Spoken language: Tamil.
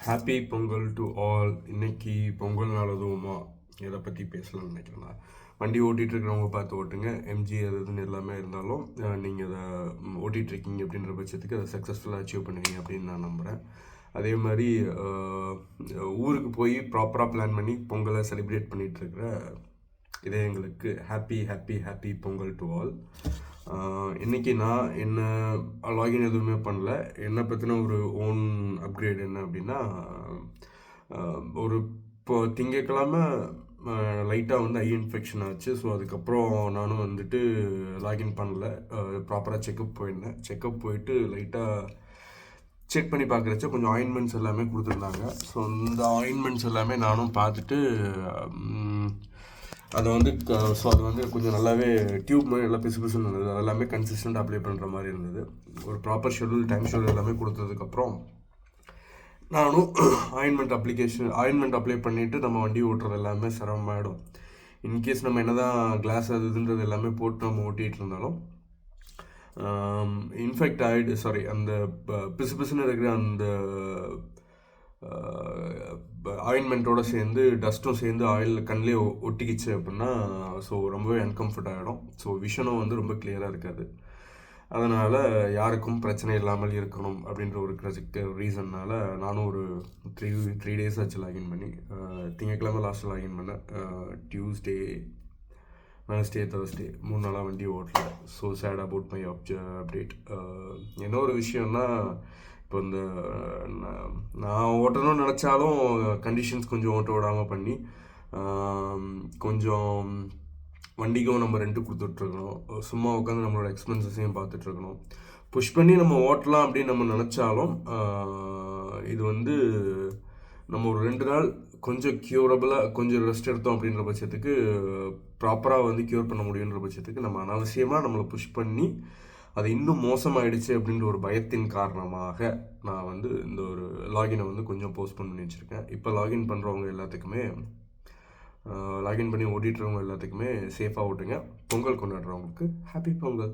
Happy Pongal to all. இன்னைக்கு பொங்கல் நாள் அதுவுமா எதை பற்றி பேசலாம்னு நினைக்கிறேன்னா, வண்டி ஓட்டிகிட்டு இருக்கிறவங்க பார்த்து ஓட்டுங்க. எம்ஜி அது இதுன்னு எல்லாமே இருந்தாலும் நீங்கள் அதை ஓட்டிகிட்ருக்கீங்க அப்படின்ற பட்சத்துக்கு அதை சக்ஸஸ்ஃபுல்லாக அச்சீவ் பண்ணுவீங்க அப்படின்னு நான் நம்புகிறேன். அதே மாதிரி ஊருக்கு போய் ப்ராப்பராக பிளான் பண்ணி பொங்கலை செலிப்ரேட் பண்ணிகிட்ருக்கிற இதயங்களுக்கு happy happy happy Pongal to all. இன்றைக்கி நான் என்ன லாகின் எதுவுமே பண்ணல. என்னை பற்றின ஒரு ஓன் அப்கிரேட் என்ன அப்படின்னா, ஒரு இப்போ திங்கக்கிழமை லைட்டாக வந்து ஐ இன்ஃபெக்ஷன் ஆச்சு. ஸோ அதுக்கப்புறம் நானும் வந்துட்டு லாகின் பண்ணல. ப்ராப்பராக செக்கப் போயிருந்தேன். செக்கப் போயிட்டு லைட்டாக செக் பண்ணி பார்க்குறச்ச கொஞ்சம் ஆயின்மெண்ட்ஸ் எல்லாமே கொடுத்துருந்தாங்க. ஸோ இந்த ஆயின்மெண்ட்ஸ் எல்லாமே நானும் பார்த்துட்டு அதை வந்து ஸோ அது வந்து கொஞ்சம் நல்லாவே டியூப் மாதிரி நல்லா பிசு பிசுன்னு இருந்தது. அது எல்லாமே கன்சிஸ்டன்ட் அப்ளை பண்ணுற மாதிரி இருந்தது. ஒரு ப்ராப்பர் ஷெடியூல், டைம் ஷெடியூல் எல்லாமே கொடுத்ததுக்கப்புறம் நானும் ஆயின்மெண்ட் அப்ளை பண்ணிவிட்டு நம்ம வண்டி ஓட்டுறது எல்லாமே சிரமமாயிடும். இன்கேஸ் நம்ம என்ன தான் கிளாஸ் அது இதுன்றது எல்லாமே போட்டு நம்ம ஓட்டிகிட்டு இருந்தாலும் இன்ஃபெக்ட் அந்த பிசு பிசுன்னு இருக்கிற அந்த ஆயின்மெண்ட்டோடு சேர்ந்து டஸ்ட்டும் சேர்ந்து ஆயில் கண்ணிலே ஒட்டிக்கிச்சு அப்படின்னா ஸோ ரொம்பவே அன்கம்ஃபர்ட் ஆகிடும். ஸோ விஷனும் வந்து ரொம்ப கிளியராக இருக்காது. அதனால் யாருக்கும் பிரச்சனை இல்லாமல் இருக்கணும் அப்படின்ற ஒரு ரீசன்னால் நானும் ஒரு த்ரீ டேஸ் ஆச்சு லாகின் பண்ணி. திங்கக்கிழமை லாஸ்ட்டு லாகின் பண்ணேன். டியூஸ்டே, வெனஸ்டே, தேர்ஸ்டே 3 நாளாக வண்டி ஓட்டல. So chat about my update. என்ன ஒரு விஷயம்னா, இப்போ இந்த நான் ஓட்டணும்னு நினச்சாலும் கண்டிஷன்ஸ் கொஞ்சம் ஓட்ட விடாமல் பண்ணி கொஞ்சம் வண்டிக்கும் நம்ம ரெண்ட்டு கொடுத்துட்ருக்கணும். சும்மா உட்காந்து நம்மளோட எக்ஸ்பென்சஸையும் பார்த்துட்ருக்கணும். புஷ் பண்ணி நம்ம ஓட்டலாம் அப்படின்னு நம்ம நினச்சாலும் இது வந்து நம்ம ஒரு 2 நாள் கொஞ்சம் க்யூரபிளாக கொஞ்சம் ரெஸ்ட் எடுத்தோம் அப்படின்ற பட்சத்துக்கு ப்ராப்பராக வந்து க்யூர் பண்ண முடியுன்ற பட்சத்துக்கு நம்ம அனாவசியமாக நம்மளை புஷ் பண்ணி அது இன்னும் மோசமாயிடுச்சு அப்படின்ற ஒரு பயத்தின் காரணமாக நான் வந்து இந்த ஒரு லாகினை வந்து கொஞ்சம் போஸ்ட்போன் பண்ணி வச்சுருக்கேன். இப்போ லாகின் பண்ணுறவங்க எல்லாத்துக்குமே லாகின் பண்ணி ஓட்டிகிட்றவங்க எல்லாத்துக்குமே சேஃபாக ஓட்டுங்க. பொங்கல் கொண்டாடுறவங்களுக்கு ஹாப்பி பொங்கல்.